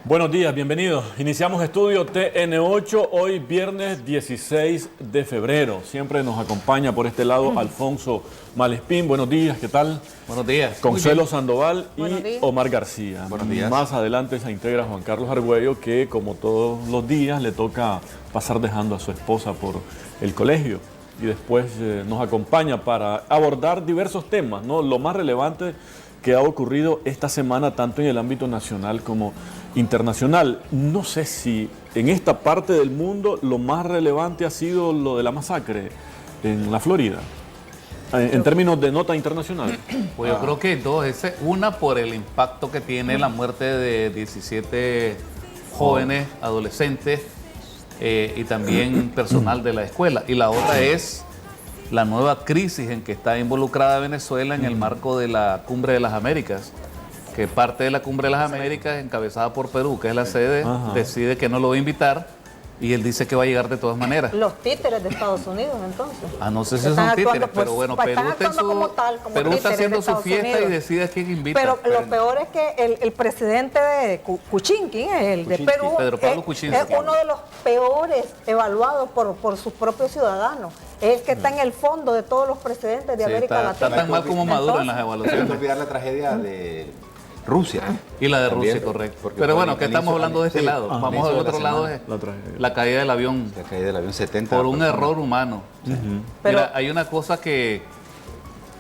Buenos días, bienvenidos. Iniciamos estudio TN8 hoy viernes 16 de febrero. Siempre nos acompaña por este lado Alfonso Malespín. Buenos días, ¿qué tal? Buenos días. Consuelo Sandoval Buenos y días. Omar García. Buenos días. Más adelante se integra Juan Carlos Argüello, que como todos los días le toca pasar dejando a su esposa por el colegio. Y después nos acompaña para abordar diversos temas, ¿no? Lo más relevante que ha ocurrido esta semana tanto en el ámbito nacional como internacional. No sé si en esta parte del mundo lo más relevante ha sido lo de la masacre en la Florida, en términos de nota internacional. Pues yo creo que dos. Una por el impacto que tiene la muerte de 17 jóvenes, adolescentes y también personal de la escuela. Y la otra es la nueva crisis en que está involucrada Venezuela en el marco de la Cumbre de las Américas, que parte de la Cumbre de las Américas, encabezada por Perú, que es la sede, decide que no lo va a invitar y él dice que va a llegar de todas maneras. Los títeres de Estados Unidos, entonces. No sé si Están son títeres, actuando, pues, pero bueno, pues, Perú están está, actuando como tal, como Perú está títeres haciendo de su Estados fiesta Unidos. y decide a quién invita. Pero lo peor es que el presidente de Kuczynski, el de Perú, Pedro Pablo Kuczynski, es uno de los peores evaluados por sus propios ciudadanos. Es el que está en el fondo de todos los presidentes de América está Latina. tan mal como Maduro en las No hay que evaluaciones. olvidar la tragedia de Rusia. Y la de También, Rusia, correcto. porque Pero fue bueno, al que estamos inicio hablando de este sí, lado. al Vamos inicio al de otro la lado, semana. es La tragedia. la caída del avión La caída del avión 70. por un personas. error humano. Pero- Mira, hay una cosa que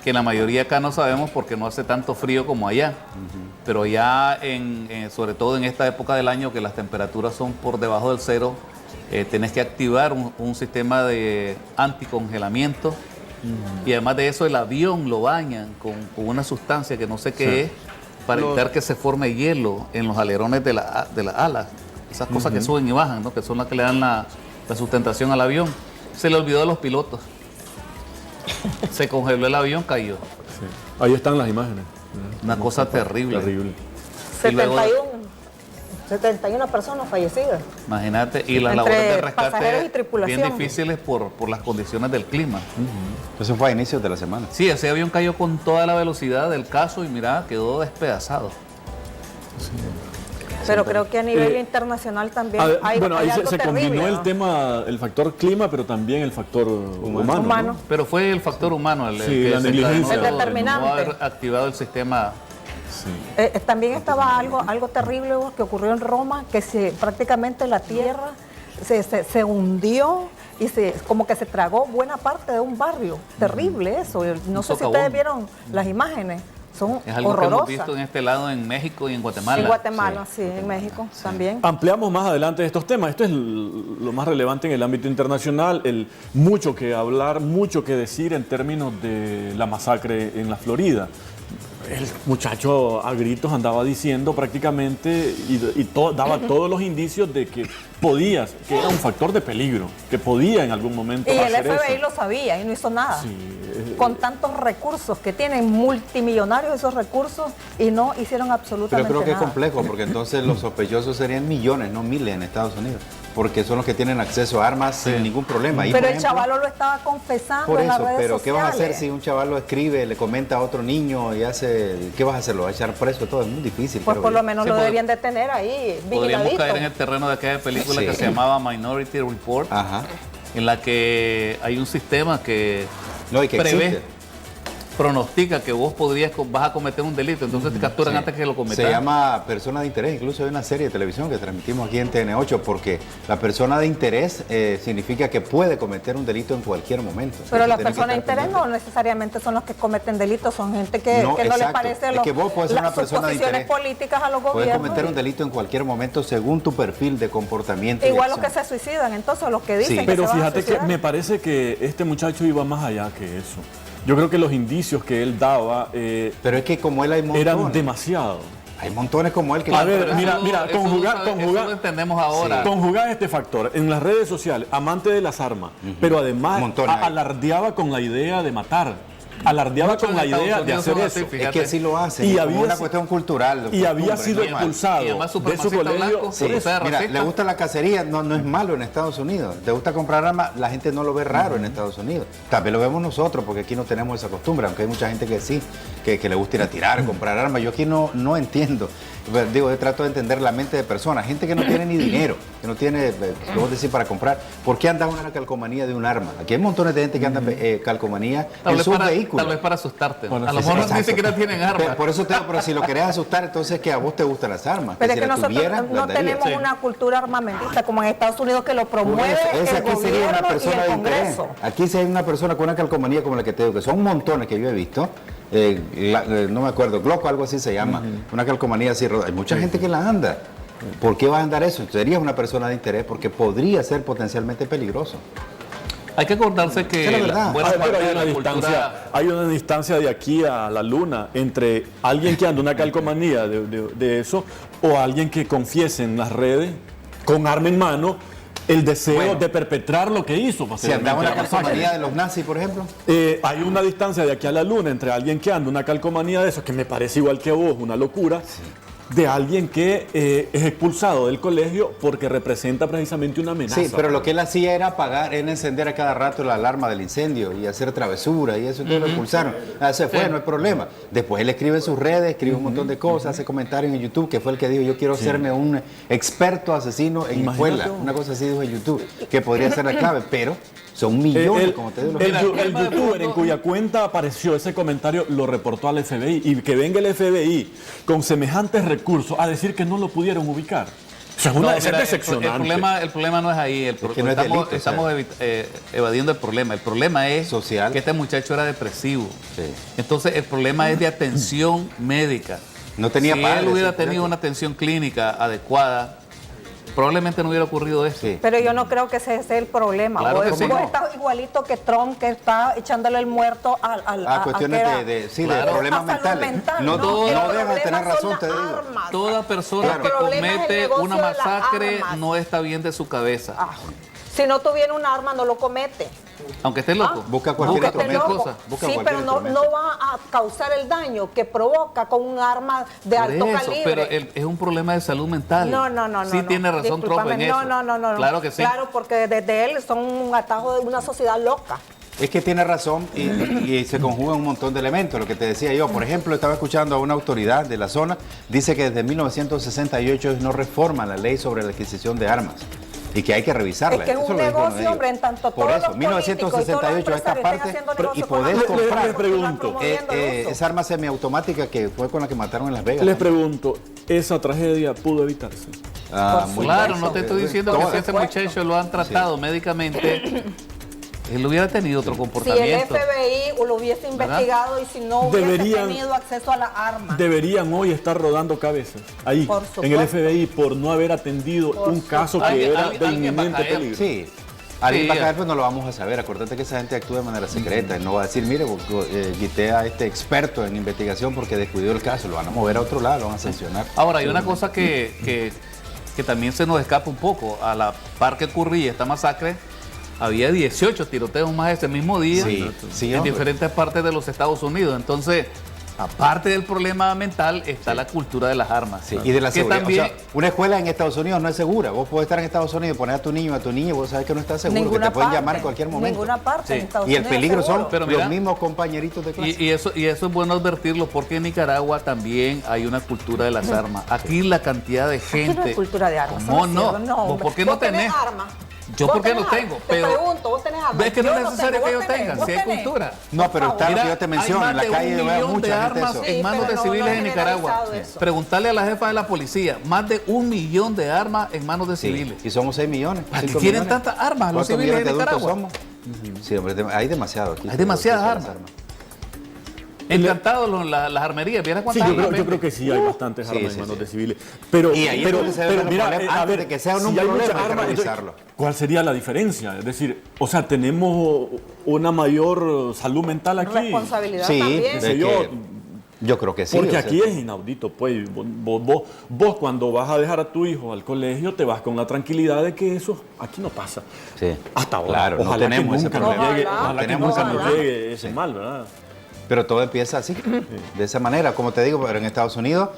la mayoría acá no sabemos porque no hace tanto frío como allá. Pero ya, sobre todo en esta época del año que las temperaturas son por debajo del cero, tenés que activar un sistema de anticongelamiento. Y además de eso, el avión lo bañan con una sustancia que no sé qué es, para evitar que se forme hielo en los alerones de las alas. Esas cosas que suben y bajan, ¿no? Que son las que le dan la sustentación al avión. Se le olvidó a los pilotos. Se congeló el avión, cayó. Sí. Ahí están las imágenes. Una cosa terrible. Terrible. Y luego- 71 personas fallecidas. Imagínate, y las Entre labores de pasajeros y rescate tripulación. bien difíciles por las condiciones del clima. Eso fue a inicios de la semana. Sí, ese avión cayó con toda la velocidad del caso y mira, quedó despedazado. Pero creo que a nivel internacional también hay bueno, ahí algo se combinó terrible, el ¿no? tema, el factor clima, pero también el factor humano. Humano. ¿no? Pero fue el factor humano el Sí, que la negligencia. desencadenó El determinante. no haber activado el sistema. Sí. También estaba algo terrible que ocurrió en Roma, que prácticamente la tierra se hundió y como que se tragó buena parte de un barrio. Terrible eso. No sé si socavón. ustedes vieron las imágenes. Son Es algo que hemos horrorosas. visto en este lado, en México y en Guatemala. En Guatemala, sí, en México también. Ampliamos más adelante estos temas. Esto es lo más relevante en el ámbito internacional. Mucho que hablar, mucho que decir en términos de la masacre en la Florida. El muchacho a gritos andaba diciendo prácticamente daba todos los indicios de que que era un factor de peligro, que podía en algún momento Y el hacer FBI eso. lo sabía y no hizo nada. Sí, Con tantos recursos que tienen, multimillonarios esos recursos, y no hicieron Pero absolutamente creo que es nada. complejo, porque entonces los sospechosos serían millones, no miles en Estados Unidos. Porque son los que tienen acceso a armas sin ningún problema. Y, Pero por el ejemplo, chavalo lo estaba confesando por en las eso, redes pero sociales. ¿qué vas a hacer si un chaval lo escribe, le comenta a otro niño y hace... ¿Qué vas a hacer? ¿Lo va a echar preso? Todo es muy difícil. Pues creo por yo. lo menos Sí, lo pod- deberían de tener ahí, Podríamos vigiladito. caer en el terreno de aquella película Sí. que se llamaba Minority Report, Ajá. en la que hay un sistema que No, y que prevé, existe. pronostica que vos vas a cometer un delito, entonces te capturan Sí. antes que lo cometas. Se llama persona de interés, incluso hay una serie de televisión que transmitimos aquí en TN8, porque la persona de interés significa que puede cometer un delito en cualquier momento. Pero Entonces, las tiene que personas de estar interés no pendiente. necesariamente son los que cometen delitos, son gente que no les exacto. parece Es que vos puedes ser una sus persona de posiciones interés. políticas a los Puedes gobiernos. cometer un delito en cualquier momento según tu perfil de comportamiento. y Igual los que acción. se suicidan, entonces los que dicen Sí. que Pero se van a fíjate que suicidar. me parece que este muchacho iba más allá que eso. Yo creo que los indicios que él daba Pero es que como él hay montones. eran demasiado. Hay montones como él que... A ver, Pero mira, eso- mira, eso conjugar- eso lo entendemos ahora. Conjugar este factor en las redes sociales, amante de las armas, pero además Montones hay. alardeaba con la idea de matar, alardeaba Muchos con la en Estados idea de Unidos hacer son eso. así, Es que fíjate. así lo hacen. Y Y había una si- cuestión cultural. Y había costumbre, sido normal. expulsado Y además de su supremacista colegio. blanco. Sí, O sea, mira, racista. le gusta la cacería, no es malo en Estados Unidos. Te gusta comprar armas, la gente no lo ve raro en Estados Unidos. También lo vemos nosotros, porque aquí no tenemos esa costumbre, aunque hay mucha gente que sí, que le gusta ir a tirar, comprar armas. Yo aquí no entiendo. Digo, yo trato de entender la mente de personas, gente que no tiene ni dinero, que no tiene, vamos a decir, para comprar. ¿Por qué anda una calcomanía de un arma? Aquí hay montones de gente que anda calcomanía en sus vehículos. Tal vez para asustarte. Bueno, a lo mejor ni siquiera tienen armas. Por eso te digo, pero si lo querés asustar, entonces que a vos te gustan las armas. Pero si es que las nosotros tuvieras, no las darías. tenemos una cultura armamentista como en Estados Unidos que lo promueve Esa el aquí sería una gobierno y persona el de interés. Congreso. Aquí sí hay una persona con una calcomanía como la que te digo, que son montones que yo he visto. No me acuerdo, Glock o algo así se llama. Una calcomanía así. Hay mucha gente que la anda. ¿Por qué vas a andar eso? Serías una persona de interés porque podría ser potencialmente peligroso. Hay que acordarse que Esa es la verdad. buena Pero parte hay de una la distancia, cultura... hay una distancia de aquí a la luna entre alguien que anda una calcomanía de eso o alguien que confiese en las redes con arma en mano el deseo Bueno. de perpetrar lo que hizo. Si andaba una la masacre. calcomanía de los nazis, por ejemplo. Hay una distancia de aquí a la luna entre alguien que anda una calcomanía de eso, que me parece igual que a vos, una locura, de alguien que es expulsado del colegio porque representa precisamente una amenaza. Sí, pero lo que él hacía era encender a cada rato la alarma del incendio y hacer travesura y eso, entonces lo expulsaron. Se fue, no hay problema. Después él escribe en sus redes, escribe un montón de cosas, hace comentarios en YouTube, que fue el que dijo, yo quiero hacerme un experto asesino en Imagínate. escuela. Una cosa así dijo en YouTube, que podría ser la clave, pero son millones, como te digo. El youtuber en cuya cuenta apareció ese comentario lo reportó al FBI y que venga el FBI con semejantes recursos a decir que no lo pudieron ubicar. O sea, No, es mira, decepcionante. el problema no es ahí. que no es delito, estamos evadiendo el problema. El problema es Social. que este muchacho era depresivo. Sí. Entonces, el problema es de atención médica. No tenía si padres, él hubiera sí, tenido correcto. una atención clínica adecuada, probablemente no hubiera ocurrido esto. Sí. Pero yo no creo que ese sea el problema. Claro que Vos sí. estás igualito que Trump, que está echándole el muerto a cuestiones que de Claro. problemas a salud mentales. mental, No, no, el no dejas de problema tener son razón, las te digo. armas. Toda persona Claro. que El problema es el comete negocio una de las masacre armas. no está bien de su cabeza. Si no tuviera un arma, no lo comete. Aunque esté loco. Busca cualquier Aunque esté instrumento. loco. Busca Sí, cualquier pero no instrumento. va a causar el daño que provoca con un arma de Por alto eso, calibre. pero es un problema de salud mental. No. Sí tiene razón Trump en Discúlpame, eso. No. Claro que sí. Claro, porque desde él son un atajo de una sociedad loca. Es que tiene razón y se conjugan un montón de elementos, lo que te decía yo. Por ejemplo, estaba escuchando a una autoridad de la zona, dice que desde 1968 ellos no reforman la ley sobre la adquisición de armas y que hay que revisarla. Es que es Eso un lo dijo uno de negocio, ellos. hombre, en tanto Por todos eso, los políticos y todos los 1968 esta empresarios parte, estén haciendo y negocio con podés las armas, comprar. Les pregunto, promoviendo el uso. esa arma semiautomática que fue con la que mataron en Las Vegas. Les pregunto, ¿esa tragedia pudo evitarse? Muy Claro, bien. no te estoy diciendo que si ese muchacho lo han tratado médicamente, él hubiera tenido otro Si el comportamiento. FBI lo hubiese investigado y si no hubiese Deberían- tenido acceso a las armas. Deberían hoy estar rodando cabezas ahí, Por en el supuesto. FBI, por no haber atendido un caso que Alguien- era de alguien va a inminente caer. peligro. Sí. Alguien Sí, va a caer, pues no lo vamos a saber. Acuérdate que esa gente actúa de manera secreta. No va a decir, mire, quité a este experto en investigación porque descuidó el caso. Lo van a mover a otro lado, lo van a sancionar. Ahora, hay una cosa que también se nos escapa un poco. A la par que ocurría esta masacre, había 18 tiroteos más ese mismo día Sí, en hombre. diferentes partes de los Estados Unidos. Entonces, aparte del problema mental, está la cultura de las armas. Sí, y de la que seguridad. también, O sea, una escuela en Estados Unidos no es segura. Vos podés estar en Estados Unidos y poner a tu niño, y vos sabés que no estás seguro, que te pueden llamar en cualquier momento. Ninguna parte Sí. en Estados Y el Unidos peligro seguro. son Pero mira, los mismos compañeritos de clase. y eso es bueno advertirlo porque en Nicaragua también hay una cultura de las armas. Aquí la cantidad de Aquí no gente. hay cultura de armas. ¿Cómo eso es no? cierto. ¿Vos hombre. por qué no ¿Vos tenés tenés? armas? Yo ¿Vos por qué no tenés tengo, armas? pero- Te pregunto, ¿vos tenés armas? ¿Ves que no Yo es necesario tengo, que vos ellos tenés, tengan? vos Si hay tenés. cultura. No, pero está lo que Mira, yo te menciono. hay En más la de calle un veo millón de mucha gente armas eso. Sí, en manos pero de no civiles es en Nicaragua. generalizado eso. Preguntarle a la jefa de la policía, más de 1 millón de armas en manos de Sí, civiles. y somos 6 millones. ¿Para qué 5 quieren millones. tantas armas los ¿Cuántos civiles millones en de adultos Nicaragua? somos? Sí, hombre, hay demasiado aquí. Hay demasiadas Las armas. Encantados las armerías, ¿vieras Sí, cuántas yo armas creo venden? que sí hay bastantes Sí, armas sí, en manos sí. de civiles. Pero, Y ahí es donde se ve el problema. Antes de que sea un si hay problema, muchas hay que armas, entonces, revisarlo. ¿cuál sería la diferencia? Es decir, o sea, tenemos una mayor salud mental aquí. Responsabilidad Sí, también. Qué sé es yo, que yo creo que sí. porque o sea, aquí es inaudito, pues. Vos cuando vas a dejar a tu hijo al colegio, te vas con la tranquilidad de que eso aquí no pasa. Sí. Hasta ahora. Claro, no ojalá tenemos que ese nunca nos problema. llegue, Ojalá. ojalá que Tenemos nunca ese nos problema. llegue ese mal, ¿verdad? Pero todo empieza así, de esa manera, como te digo, pero en Estados Unidos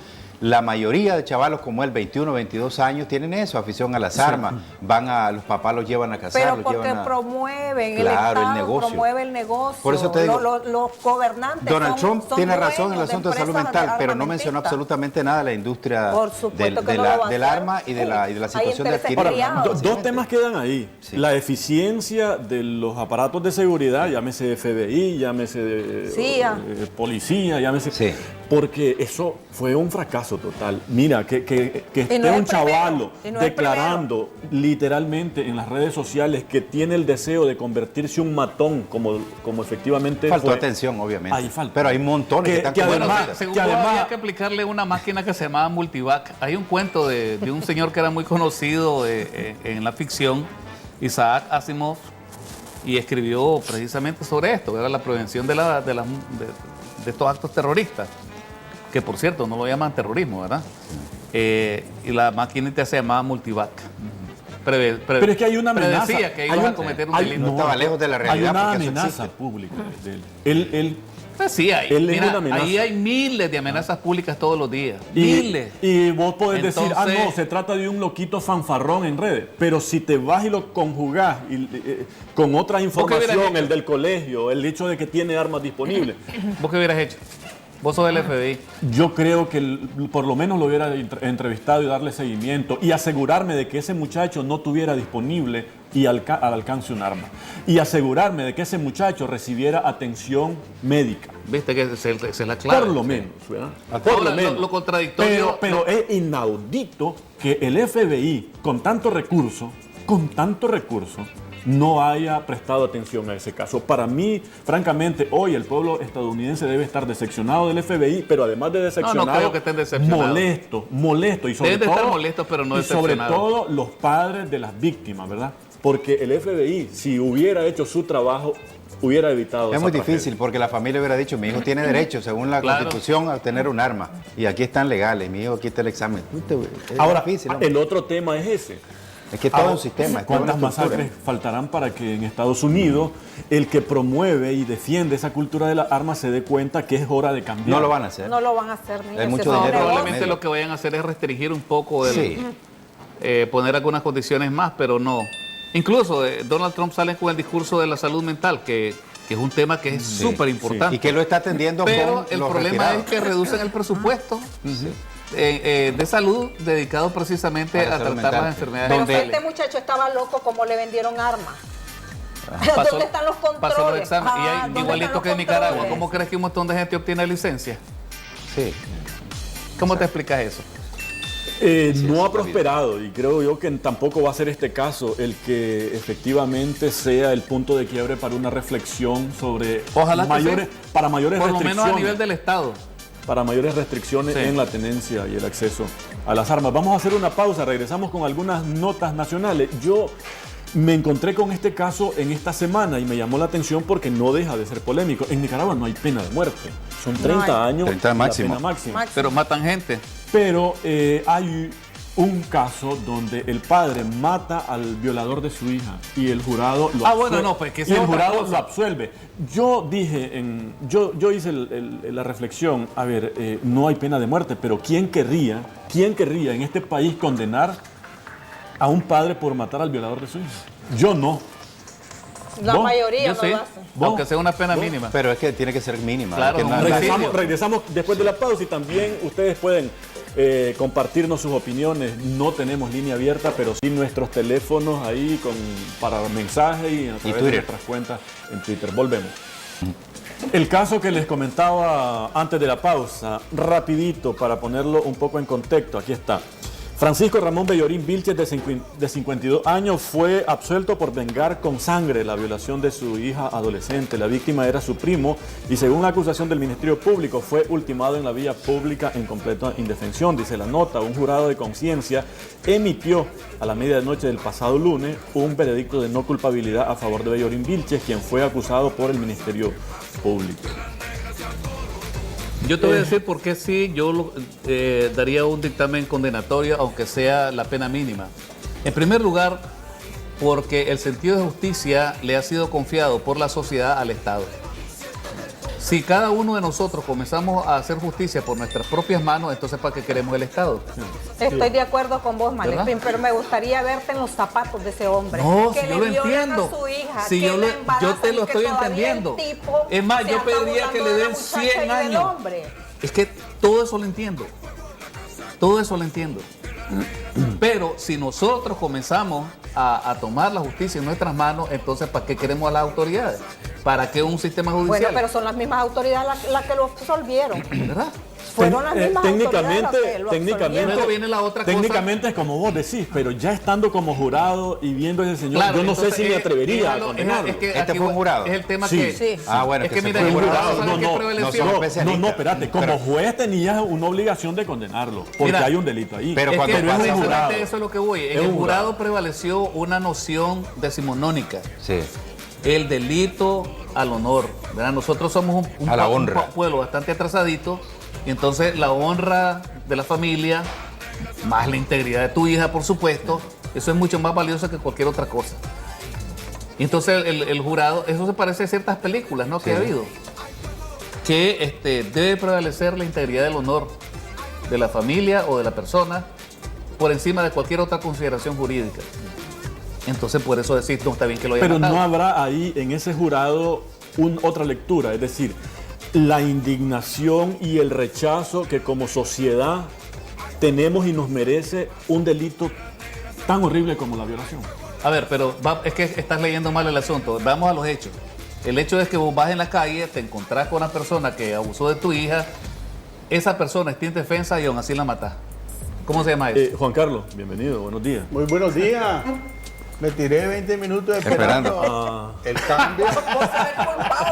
La mayoría de chavalos como él, 21, 22 años, tienen eso, afición a las armas. Van los papás los llevan a cazar, Pero los porque llevan a... promueven, Claro, el el Estado negocio. promueve el negocio. Por eso te digo, los gobernantes Donald Trump son tiene razón en el dueños de asunto de salud empresas mental, pero no mencionó armamentistas. absolutamente nada de la industria Por supuesto que no lo va a del hacer. arma y de la Hay situación de intereses adquirir criados. armas, Dos básicamente. temas quedan ahí. Sí. La eficiencia de los aparatos de seguridad, llámese FBI, llámese CIA. policía, llámese... Sí. Porque eso fue un fracaso total. Mira, que esté no es un el primero, chavalo y no es el declarando literalmente en las redes sociales que tiene el deseo de convertirse un matón, como efectivamente Faltó fue. atención, obviamente. Ahí faltó. Pero hay montones que están que como Bueno, además- ahorita. según que vos, además- había que aplicarle una máquina que se llamaba Multivac. Hay un cuento de un señor que era muy conocido en la ficción, Isaac Asimov, y escribió precisamente sobre esto, era la prevención de estos actos terroristas, que por cierto no lo llaman terrorismo, ¿verdad? Y la maquinita se llamaba Multivac. Pero es que hay una amenaza. Predecía que Hay iban a un- cometer un hay- delito. No estaba lejos de la realidad, Hay una porque eso amenaza existe. pública de él. Él Pues sí, hay. Él es Mira, una amenaza. ahí hay miles de amenazas públicas todos los días. Miles. y vos podés decir, Entonces- no, se trata de un loquito fanfarrón en redes. Pero si te vas y lo conjugás con otra hubieras información, hecho? el del colegio, el hecho de que tiene armas disponibles, ¿Vos qué hubieras hecho? Vos sos del FBI. yo creo que por lo menos lo hubiera entrevistado y darle seguimiento y asegurarme de que ese muchacho no tuviera disponible y al alcance un arma. Y asegurarme de que ese muchacho recibiera atención médica. Viste que esa es la clave. Por lo menos, ¿verdad? Ahora, lo contradictorio- Pero es inaudito que el FBI, con tanto recurso, no haya prestado atención a ese caso. Para mí, francamente, hoy el pueblo estadounidense debe estar decepcionado del FBI, pero además de decepcionado, creo que estén decepcionados. molesto. Y sobre Deben de estar todo, molestos, pero no y sobre decepcionados. todo los padres de las víctimas, ¿verdad? Porque el FBI, si hubiera hecho su trabajo, hubiera evitado Es esa muy tragedia. difícil porque la familia hubiera dicho, mi hijo tiene derecho, según la Claro. Constitución, a tener un arma. Y aquí están legales, mi hijo aquí está el examen. Es Ahora, difícil, hombre. el otro tema es ese. Es que todo es un sistema, es toda una ¿Cuántas estructura. masacres faltarán para que en Estados Unidos el que promueve y defiende esa cultura de las armas se dé cuenta que es hora de cambiar? No lo van a hacer. No lo van a hacer ni Hay ese mucho es un dinero. negocio. Probablemente medio. lo que vayan a hacer es restringir un poco, Sí. poner algunas condiciones más, pero no. Incluso Donald Trump sale con el discurso de la salud mental, que es un tema que es súper importante. Y que lo está atendiendo Pero con el los problema retirados. es que reducen el presupuesto de salud dedicado precisamente Para a salud tratar mental. las enfermedades Pero si mentales. este muchacho estaba loco, ¿cómo le vendieron armas? Pasó- ¿Dónde están los controles? Pasó los exámenes. Ah, Y hay, ¿dónde igualito están que los en Nicaragua. controles? ¿Cómo crees que un montón de gente obtiene licencia? Sí. ¿Cómo te explicas eso? No ha prosperado y creo yo que tampoco va a ser este caso el que efectivamente sea el punto de quiebre para una reflexión sobre Ojalá que mayores, sí. para mayores Por lo restricciones. menos a nivel del Estado. Para mayores restricciones Sí. en la tenencia y el acceso a las armas. Vamos a hacer una pausa, regresamos con algunas notas nacionales. Yo me encontré con este caso en esta semana y me llamó la atención porque no deja de ser polémico. En Nicaragua no hay pena de muerte, son 30 hay. años 30 la máximo. pena máxima. Pero matan gente. Pero hay un caso donde el padre mata al violador de su hija y el jurado lo bueno, no, pues que y esa es el otra jurado cosa. lo absuelve. Yo dije, yo hice la reflexión, a ver, no hay pena de muerte, pero ¿quién querría en este país condenar a un padre por matar al violador de su hija? Yo no. La ¿Vos? mayoría Yo no sí, lo hacen. aunque sea una pena mínima. Pero es que tiene que ser mínima. Claro, es que un no- homicidio. Regresamos después de la pausa y también ustedes pueden compartirnos sus opiniones. No tenemos línea abierta, pero sí nuestros teléfonos ahí para mensaje y a través de Twitter. nuestras cuentas en Twitter. Volvemos. El caso que les comentaba antes de la pausa, rapidito para ponerlo un poco en contexto, aquí está. Francisco Ramón Bellorín Vilches, de 52 años, fue absuelto por vengar con sangre la violación de su hija adolescente. La víctima era su primo y, según la acusación del Ministerio Público, fue ultimado en la vía pública en completa indefensión. Dice la nota, un jurado de conciencia emitió a la medianoche del pasado lunes un veredicto de no culpabilidad a favor de Bellorín Vilches, quien fue acusado por el Ministerio Público. Yo te voy a decir por qué sí, yo daría un dictamen condenatorio, aunque sea la pena mínima. En primer lugar, porque el sentido de justicia le ha sido confiado por la sociedad al Estado. Si cada uno de nosotros comenzamos a hacer justicia por nuestras propias manos, entonces ¿para qué queremos el Estado? Estoy de acuerdo con vos, Malespín, ¿Verdad? pero me gustaría verte en los zapatos de ese hombre. No, que si le yo lo violen entiendo. a su hija, Si que yo, la yo embarazan te lo y que estoy todavía entendiendo. el tipo Es más, se yo anda pediría que le burlando de la den muchacha 100 y del años. hombre. Es que todo eso lo entiendo. Todo eso lo entiendo. Pero si nosotros comenzamos a tomar la justicia en nuestras manos, entonces ¿para qué queremos a las autoridades? ¿Para qué un sistema judicial? Bueno, pero son las mismas autoridades las que lo absolvieron. ¿Verdad? Fueron las mismas autoridades las que lo técnicamente, Luego viene la otra cosa. técnicamente es como vos decís, pero ya estando como jurado y viendo a ese señor, Claro, yo no sé entonces, si me atrevería a es condenarlo. es que ¿Este aquí fue un jurado? Es el tema Sí. que... Sí. Ah, bueno, Es que mira, fue el Fue un jurado, jurado, ¿sabes qué prevaleció? no, espérate, como juez tenías una obligación de condenarlo, porque Mira, hay un delito ahí. pero Es cuando que es un precisamente jurado. eso es lo que voy. En Es el un jurado jurado. prevaleció una noción decimonónica. Sí. El delito al honor, ¿verdad? Nosotros somos A la honra. un pueblo bastante atrasadito, y entonces la honra de la familia, más la integridad de tu hija, por supuesto, eso es mucho más valioso que cualquier otra cosa. Y entonces el jurado, eso se parece a ciertas películas, ¿no? Que ha habido, que debe prevalecer la integridad del honor de la familia o de la persona por encima de cualquier otra consideración jurídica. Entonces por eso decir, no, está bien que lo haya Pero matado. no habrá ahí en ese jurado otra lectura, es decir, la indignación y el rechazo que como sociedad tenemos y nos merece un delito tan horrible como la violación. A ver, pero es que estás leyendo mal el asunto. Vamos a los hechos. El hecho es que vos vas en la calle, te encontrás con una persona que abusó de tu hija, esa persona está indefensa y aún así la matás. ¿Cómo se llama eso? Juan Carlos, bienvenido, buenos días. Muy buenos días. Me tiré 20 minutos esperando el cambio.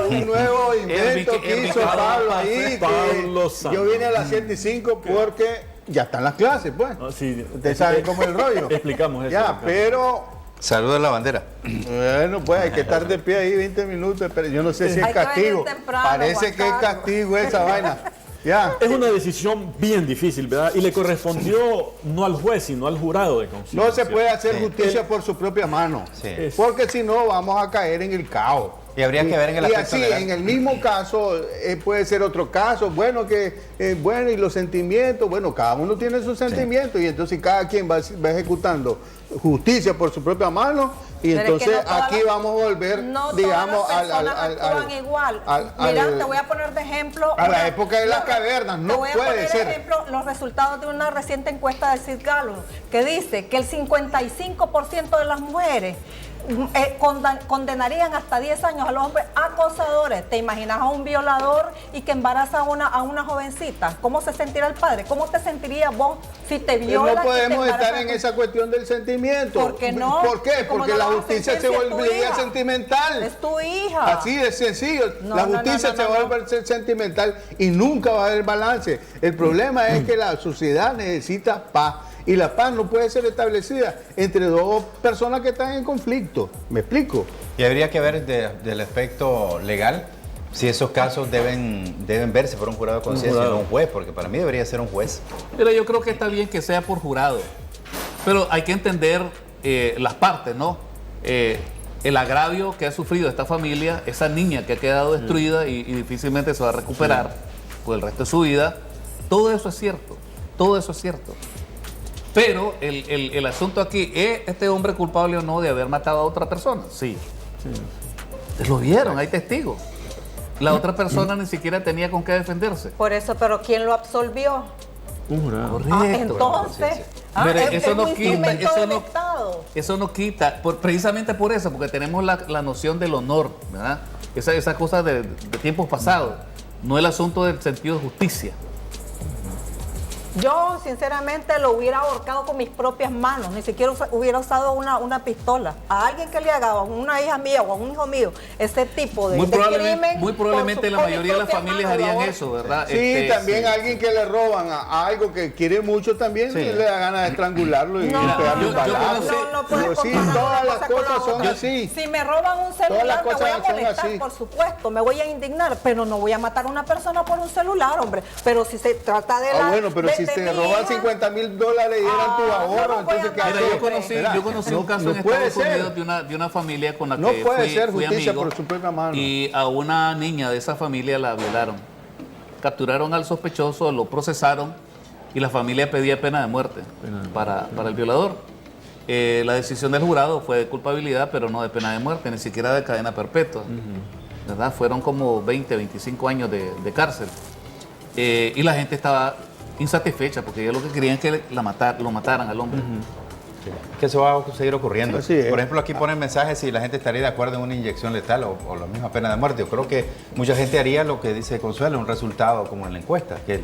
Un nuevo invento que hizo Pablo ahí. Pablo Que Santos. yo vine a las 7 y 5 porque ya están las clases, pues. Ah, sí, Ustedes saben cómo es el rollo. Explicamos eso. Ya, Juan Carlos. pero Saluda a la bandera. bueno, pues hay que estar de pie ahí 20 minutos. Pero yo no sé si es Hay que venir castigo. temprano, Parece Juan que es Carlos. castigo esa vaina. Ya. Es una decisión bien difícil, ¿verdad? Y le correspondió no al juez, sino al jurado de conciliación. No se puede hacer justicia por su propia mano. Sí. Porque si no, vamos a caer en el caos. Y habría que ver en el Y aspecto así, legal. en el mismo caso, puede ser otro caso. Bueno, bueno, y los sentimientos, bueno, cada uno tiene sus sentimientos. Y entonces cada quien va ejecutando justicia por su propia mano. Y Pero es que entonces no todas aquí las- vamos a volver, No digamos, todas las personas actúan igual. Mira, te voy a poner de ejemplo. a la época de las cavernas, Te no voy a puede poner ser. ejemplo los resultados de una reciente encuesta de Sid Gallup que dice que el 55% de las mujeres condenarían hasta 10 años a los hombres acosadores. ¿Te imaginas a un violador y que embaraza a una jovencita? ¿Cómo se sentirá el padre? ¿Cómo te sentirías vos si te violan? No podemos y te estar embarazan en con- esa cuestión del sentimiento. ¿Por qué no? ¿Por qué? ¿Cómo Porque no la lo vas a justicia sentir se si es tu volvería hija? sentimental. Es tu hija. Así de sencillo. No, la no, justicia no, se va a volver sentimental y nunca va a haber balance. El problema es que la sociedad necesita paz. Y la paz no puede ser establecida entre dos personas que están en conflicto. ¿Me explico? Y habría que ver del aspecto legal si esos casos deben verse por un jurado de conciencia y no un juez, porque para mí debería ser un juez. Pero yo creo que está bien que sea por jurado. Pero hay que entender las partes, ¿no? El agravio que ha sufrido esta familia, esa niña que ha quedado destruida y difícilmente se va a recuperar por el resto de su vida. Todo eso es cierto. Todo eso es cierto. Pero el asunto aquí, ¿es este hombre culpable o no de haber matado a otra persona? Sí. Lo vieron, hay testigos. La otra persona ni siquiera tenía con qué defenderse. Por eso, pero ¿quién lo absolvió? Un jurado. Correcto. Entonces, Mire, eso es no un quita, instrumento eso del no- Estado. Eso no quita, precisamente por eso, porque tenemos la noción del honor, ¿verdad? Esa cosa de tiempos pasados, no el asunto del sentido de justicia. Yo, sinceramente, lo hubiera ahorcado con mis propias manos. Ni siquiera hubiera usado una pistola. A alguien que le haga, a una hija mía o a un hijo mío, ese tipo de crimen. Muy probablemente la con mis mayoría de las propias familias manos lo harían ahorco. eso, ¿verdad? Sí, también sí. a alguien que le roban a algo que quiere mucho también Sí. le da ganas de estrangularlo y No, pegarle un yo balazo. conocí- No puedes Pero sí, comparar todas una las cosa con la cosas son otra. así. Si me roban un Todas las celular, me cosas voy a son molestar, así. por supuesto. Me voy a indignar, pero no voy a matar a una persona por un celular, hombre. Pero si se trata de Ah, bueno, pero de si si de te mi roban hija. $50,000 y eran tus no ahorros, los voy a entonces ¿qué andar. Mira, haces? yo conocí un caso en puede Estados ser. Unidos de una familia con la No que puede fui, ser fui justicia amigo, por su propia mano. y a una niña de esa familia la violaron. Capturaron al sospechoso, lo procesaron y la familia pedía pena de muerte para el violador. La decisión del jurado fue de culpabilidad, pero no de pena de muerte, ni siquiera de cadena perpetua. ¿Verdad? Fueron como 20, 25 años de cárcel. Y la gente estaba insatisfecha porque ellos lo que querían es que lo mataran al hombre. Que eso va a seguir ocurriendo. Así es. Por ejemplo, aquí ponen mensajes si la gente estaría de acuerdo en una inyección letal o la misma pena de muerte. Yo creo que mucha gente haría lo que dice Consuelo, un resultado como en la encuesta, que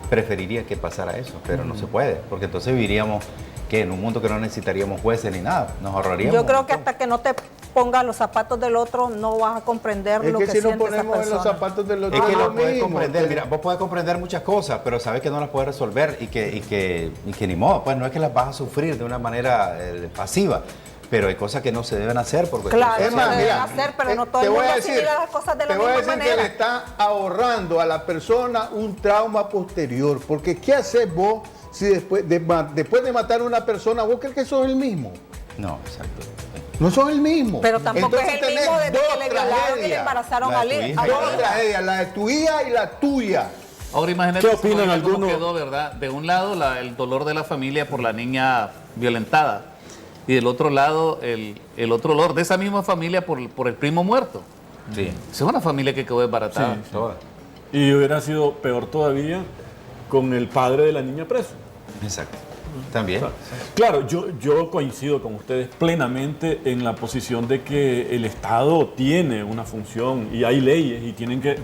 preferiría que pasara eso, pero no se puede, porque entonces viviríamos que en un mundo que no necesitaríamos jueces ni nada, nos ahorraríamos. Yo creo que hasta que no te pongas los zapatos del otro, no vas a comprender Es lo que que si nos siente esa ponemos en los persona. zapatos del otro, Es que es lo puedes mismo. comprender, mira, vos podés comprender muchas cosas, pero sabes que no las puedes resolver y que ni modo, pues no es que las vas a sufrir de una manera pasiva, pero hay cosas que no se deben hacer por cuestiones Claro, Es más, se mira, deben hacer, pero no todo te el voy mundo a decir- asimila las cosas de la te voy a misma decir que le manera. está ahorrando a la persona un trauma posterior, porque ¿qué haces vos si después de matar a una persona, vos crees que sos el mismo? No, exacto. No sos el mismo. Pero tampoco Entonces es el tenés mismo desde dos que le violaron y le tragedias. embarazaron La a de tu Liz. hija. Dos tragedias, la de tu hija y la tuya. Ahora imagínate ¿Qué opinan cómo algunos? quedó, ¿verdad? De un lado el dolor de la familia por la niña violentada y del otro lado el otro dolor de esa misma familia por el primo muerto. Sí, Esa es una familia que quedó desbaratada. Sí. todas. Y hubiera sido peor todavía con el padre de la niña preso. Exacto. También. Claro, yo coincido con ustedes plenamente en la posición de que el Estado tiene una función y hay leyes y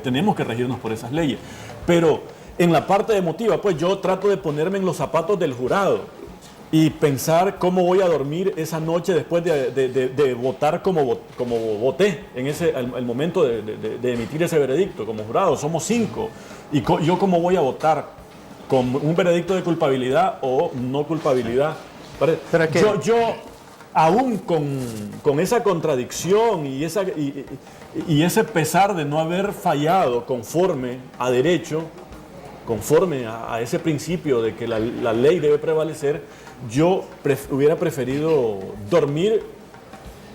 tenemos que regirnos por esas leyes. Pero en la parte emotiva, pues yo trato de ponerme en los zapatos del jurado y pensar cómo voy a dormir esa noche después de votar como voté en el momento de emitir ese veredicto como jurado. Somos 5. Y yo cómo voy a votar con un veredicto de culpabilidad o no culpabilidad. Pero es que- Yo aún con esa contradicción y ese pesar de no haber fallado conforme a derecho, conforme a ese principio de que la ley debe prevalecer, yo hubiera preferido dormir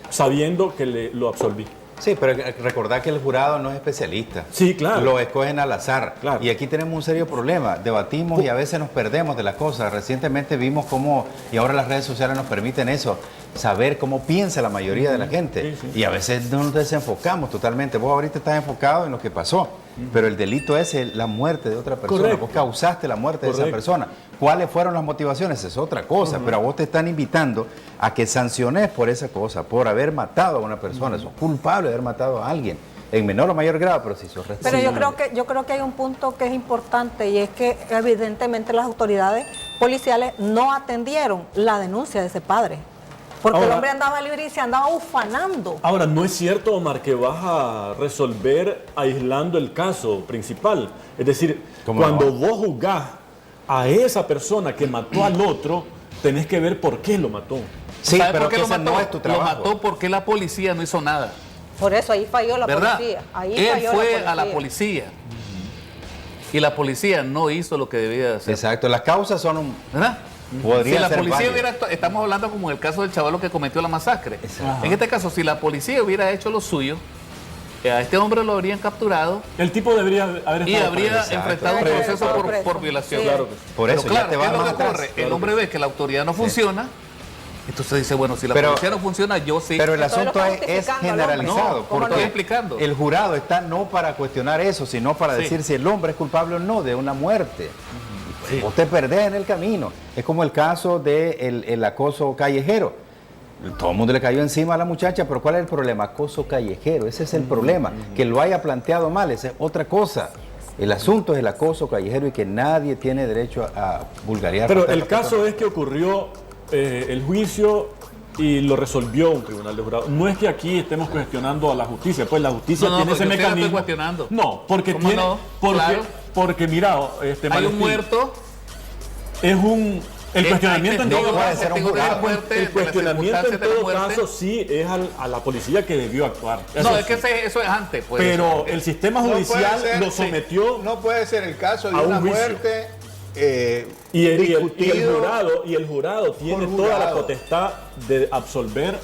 sabiendo que lo absolví. Sí, pero recordad que el jurado no es especialista. Sí, claro. Lo escogen al azar. Claro. Y aquí tenemos un serio problema. Debatimos y a veces nos perdemos de las cosas. Recientemente vimos cómo, y ahora las redes sociales nos permiten eso, saber cómo piensa la mayoría de la gente. Sí, sí. Y a veces no nos desenfocamos totalmente. Vos ahorita estás enfocado en lo que pasó, pero el delito es la muerte de otra persona. Correcto. Vos causaste la muerte de esa Correcto. persona. ¿Cuáles fueron las motivaciones? Es otra cosa, pero a vos te están invitando a que sanciones por esa cosa, por haber matado a una persona. Sos culpable de haber matado a alguien, en menor o mayor grado, pero si sos Pero responsable. yo creo que hay un punto que es importante y es que evidentemente las autoridades policiales no atendieron la denuncia de ese padre. Porque el Ahora- hombre andaba libre y se andaba ufanando. Ahora, no es cierto, Omar, que vas a resolver aislando el caso principal. Es decir, ¿Cómo cuando no? vos juzgás a esa persona que mató al otro, tenés que ver por qué lo mató. Sí, ¿Sabe pero por qué que lo ese mató? no es tu trabajo. Lo mató porque la policía no hizo nada. Por eso ahí falló la ¿Verdad? policía. Ahí Él falló fue a la policía. Y la policía no hizo lo que debía de hacer. Exacto, las causas son ¿Verdad? Podría Si la ser policía válido. hubiera estamos hablando como en el caso del chavalo que cometió la masacre. Exacto. En este caso, si la policía hubiera hecho lo suyo, a este hombre lo habrían capturado El tipo debería haber y estado habría preso. enfrentado un Preso, proceso preso. por violación. Sí. Claro que sí. Por Pero eso, claro, ya te ¿qué es vas lo más que atrás. ocurre? El hombre ve que la autoridad no funciona, entonces dice, bueno, si la Pero- policía no funciona, yo sí. Pero el Entonces lo asunto está es justificando al hombre. generalizado. No, ¿cómo porque estoy explicando? El jurado está no para cuestionar eso, sino para Sí. decir si el hombre es culpable o no de una muerte. Vos te perdés en el camino. Es como el caso del acoso callejero. Todo el mundo le cayó encima a la muchacha, pero ¿cuál es el problema? Acoso callejero, ese es el problema. Que lo haya planteado mal, esa es otra cosa. El asunto es el acoso callejero y que nadie tiene derecho a vulgarizar. Pero el caso es que ocurrió el juicio y lo resolvió un tribunal de jurado. No es que aquí estemos cuestionando a la justicia, pues la justicia No, tiene porque ese usted la estoy mecanismo. cuestionando. No, porque ¿Cómo tiene, no? porque, Claro. porque mira, Hay un Malespín, muerto. es un el cuestionamiento en testigos, todo puede caso, ser un testigos de la jurado. muerte, de el las cuestionamiento en circunstancias de la todo muerte. caso sí es a la policía que debió actuar. Eso No, es que sí. eso es antes. Pues. Pero el sistema No puede judicial ser, lo sometió No puede ser el caso de a un una juicio. muerte Y el discutido y el jurado tiene por toda la jurado. potestad de absolver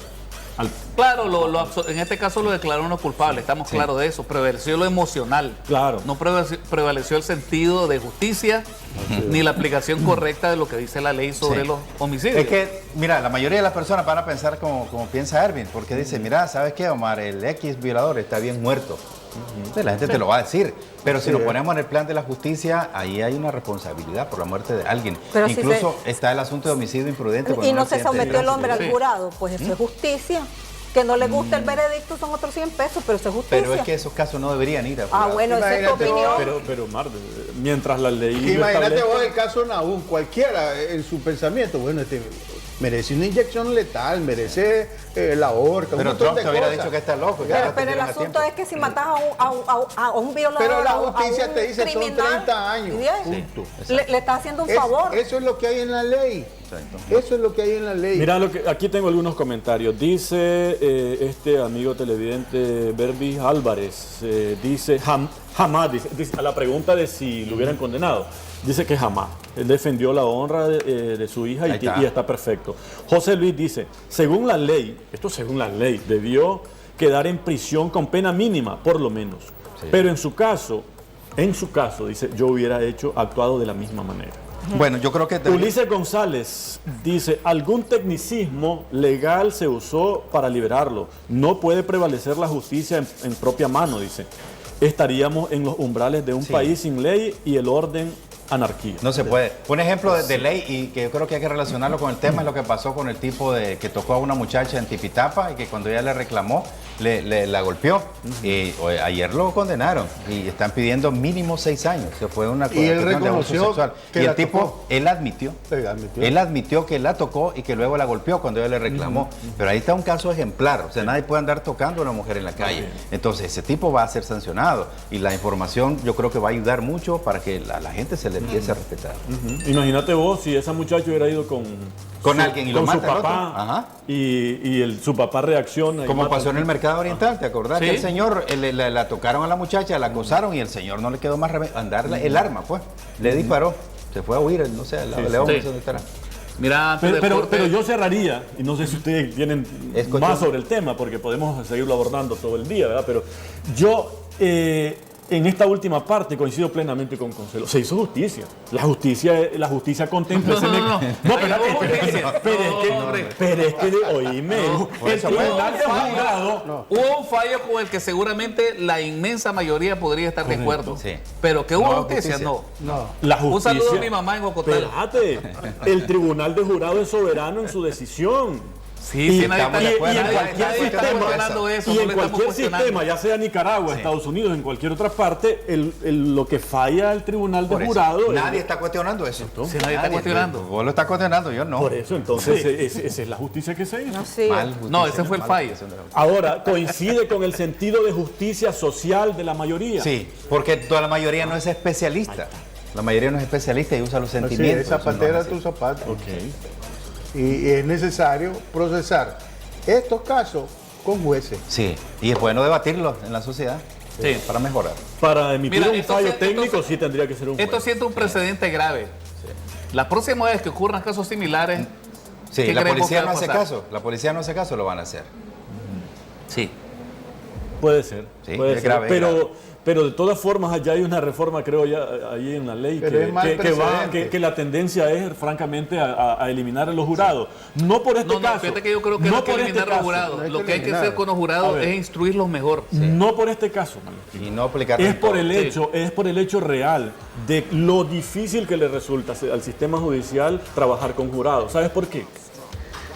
al... Claro, en este caso lo declaró no culpable, estamos claros de eso. Prevaleció lo emocional. Claro. No prevaleció el sentido de justicia ni la aplicación correcta de lo que dice la ley sobre Sí. los homicidios. Es que, mira, la mayoría de las personas van a pensar como piensa Ervin, porque dice, mira, ¿sabes qué, Omar? El X violador está bien muerto. Entonces, la gente te lo va a decir. Pero si nos ponemos en el plan de la justicia, ahí hay una responsabilidad por la muerte de alguien. Pero si Incluso está el asunto de homicidio imprudente. por Y un no se accidente de sometió el hombre tránsito. al jurado, pues eso es justicia. Que no le gusta el veredicto son otros 100 pesos, pero eso es justicia. Pero es que esos casos no deberían ir a Ah, jurado. bueno, esa es tu Imagínate vos. opinión. Pero Mar, mientras la ley lo Imagínate establezca- vos el caso Nahum, cualquiera en su pensamiento, bueno, merece una inyección letal, merece la horca, un Pero montón Trump de te hubiera cosas. dicho que está loco. que Pero, ahora te pero el tiran a asunto tiempo. es que si matas a un violador, Pero la a un justicia te dice son criminal, 30 años, ¿y es? punto. Le estás haciendo un favor. Eso es lo que hay en la ley. Eso es lo que hay en la ley. Mira, aquí tengo algunos comentarios. Dice este amigo televidente Berbis Álvarez, dice jamás, dice, a la pregunta de si lo hubieran condenado, dice que jamás. Él defendió la honra de su hija Ahí está. y está perfecto. José Luis dice, según la ley, debió quedar en prisión con pena mínima, por lo menos. Sí. Pero en su caso, dice, yo hubiera actuado de la misma manera. Bueno, yo creo que... Ulises González dice, algún tecnicismo legal se usó para liberarlo. No puede prevalecer la justicia en propia mano, dice. Estaríamos en los umbrales de un Sí. país sin ley y el orden anarquía. No se puede. Un ejemplo de ley y que yo creo que hay que relacionarlo con el tema es lo que pasó con el tipo que tocó a una muchacha en Tipitapa y que cuando ella le reclamó, la golpeó. Y ayer lo condenaron y están pidiendo mínimo 6 años. Se fue una Y él cuestión de abuso reconoció sexual. que Y la el tipo, tocó. él admitió. Él admitió que la tocó y que luego la golpeó cuando ella le reclamó. Pero ahí está un caso ejemplar. O sea, nadie puede andar tocando a una mujer en la calle. Entonces, ese tipo va a ser sancionado. Y la información yo creo que va a ayudar mucho para que la gente se le empiece a respetar. Imagínate vos si esa muchacha hubiera ido con alguien y lo con su mata el otro. papá Ajá. y su papá reacciona. y Como mata. pasó en el mercado oriental, ¿te acordás? Sí. Que el señor la tocaron a la muchacha, la acosaron y el señor no le quedó más remedio. Andarle el arma, pues. Le disparó. Se fue a huir, no sé, al lado de León, Sí. no sé dónde estará. Mira, antes de Pero corte- yo cerraría, y no sé si ustedes tienen Es cuestión- más sobre el tema, porque podemos seguirlo abordando todo el día, ¿verdad? Pero yo, en esta última parte, coincido plenamente con Consuelo. Se hizo justicia. La justicia contempla ese No, espérate, no, pero es que, oíme, por el eso, tribunal de pues. juzgado, Hubo un fallo con el que seguramente la inmensa mayoría podría estar de acuerdo. Sí. Pero que hubo No, justicia, justicia. no. No. la Un justicia... saludo a mi mamá en Jocotal. Espérate, el tribunal de jurado es soberano en su decisión. Sí, sí, nadie estamos está de acuerdo. y en nadie- cualquier nadie está sistema, cuestionando eso, y no en le estamos cualquier cuestionando. sistema, ya sea Nicaragua, Estados Unidos, en cualquier otra parte, lo que falla el tribunal de Por eso. jurado es- Nadie está cuestionando eso. Sí, nadie está cuestionando. Vos lo estás cuestionando, yo no. Por eso, entonces, esa es la justicia que se hizo. No, sí. Mal justicia, No, ese fue el mal fallo. justicia de la justicia. Ahora, coincide con el sentido de justicia social de la mayoría. Sí, porque toda la mayoría no es especialista. La mayoría no es especialista y usa los Así es, sentimientos. zapatera Eso no tu es zapato. Ok. Y es necesario procesar estos casos con jueces. así. Sí, y es bueno debatirlo en la sociedad Sí. para mejorar. Para emitir Mira, un esto fallo sí- técnico esto- sí tendría que ser un Esto juez. siente un precedente grave. La próxima vez que ocurran casos similares, Sí, ¿qué la creemos policía que no va a hace pasar? caso. La policía no hace caso, lo van a hacer. sí. Puede ser, Sí, puede es ser. grave, es grave. Pero de todas formas allá hay una reforma, creo ya, ahí en la ley, Pero es mal precedente. que la tendencia es francamente a eliminar a los jurados. No por este No, caso. fíjate que yo creo que no hay que por este eliminar los caso. jurados. No hay Lo que que hay que eliminar. hacer con los A jurados ver. es instruirlos mejor. No por este caso, mano. Y no aplicar Es por el Sí. hecho real de lo difícil que le resulta al sistema judicial trabajar con jurados. ¿Sabes por qué?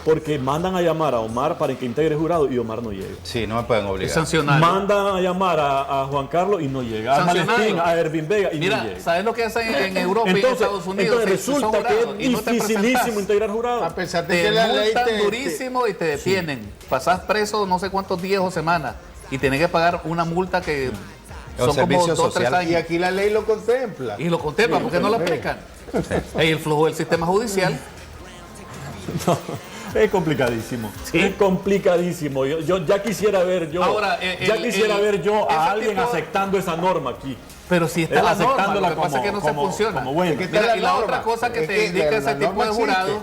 Porque mandan a llamar a Omar para que integre jurado y Omar no llega. Sí, no me pueden Es obligar. sancionar. Mandan a llamar a Juan Carlos y no llega. A Sancionarlo. Malestín, a Ervin Vega y no Mira, llega. ¿sabes lo que hacen en Europa y en Estados Unidos? entonces Si son resulta que jurados y no es te dificilísimo presentas, integrar jurado. A pesar de te que la ley multan durísimo y te detienen. Pasás preso no sé cuántos días o semanas y tenés que pagar una multa que Los son como servicios 2 o 3 sociales. Y años. aquí la ley lo contempla. Y lo contemplan porque no lo aplican. Y el flujo del sistema judicial. Es complicadísimo. Sí. Es complicadísimo. Yo ya quisiera ver yo. Ahora, a ese alguien tipo- aceptando esa norma aquí. Pero si está Él la norma, aceptándola lo que pasa es que no se como funciona. buena. Es que está Mira, la y la norma. otra cosa que Es te que indica la ese tipo norma de existe. jurado,